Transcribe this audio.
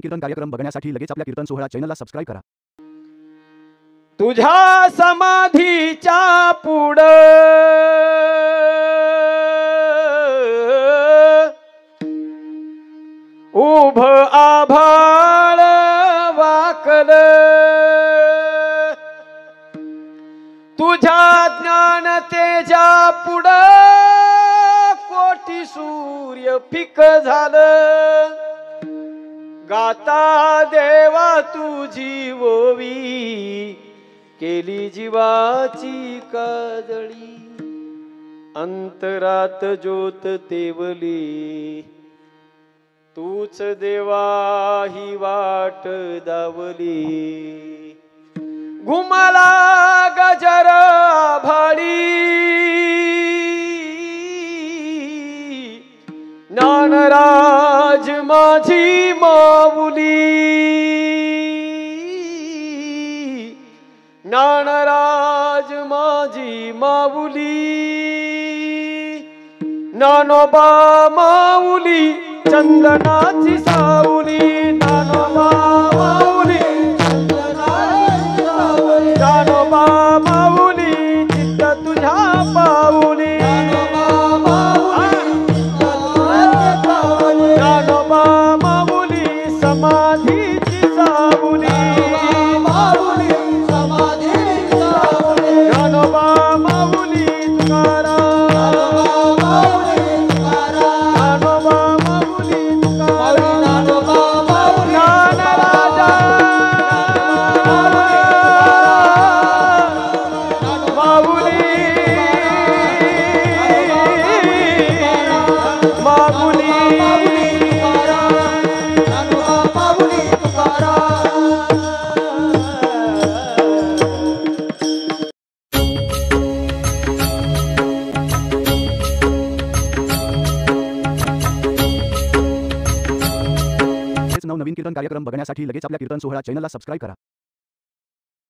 नवनवीन कीर्तन कार्यक्रम बघण्यासाठी लगेच आपल्या कीर्तन सोहळा चॅनलला सबस्क्राइब करा। तुझ्या समाधीच्या पुढं उभ आभाळ वाकल, तुझ्या ज्ञान तेजा पुढं कोटी सूर्य फिक झालं। गाता देवा तुझी ओवी केली जीवाची काजळी, अंतरात ज्योत तेवली तूच देवा ही वाट दावली। घुमला गजर आभाळी ज्ञानराज माझी माऊली, ज्ञानराज माझी माऊली। ज्ञानोबा माऊली चंदनाची सावली, ज्ञानोबा माऊली चंदनाची सावली, ज्ञानोबा माऊली चित्त तुझ्या पाऊली, ज्ञानोबा माऊली समाधीची सावली, ज्ञानोबा माऊली नवनवीन कीर्तन कार्यक्रम बघण्यासाठी लगेच आपल्या कीर्तन सोहळा चॅनलला सबस्क्राइब करा।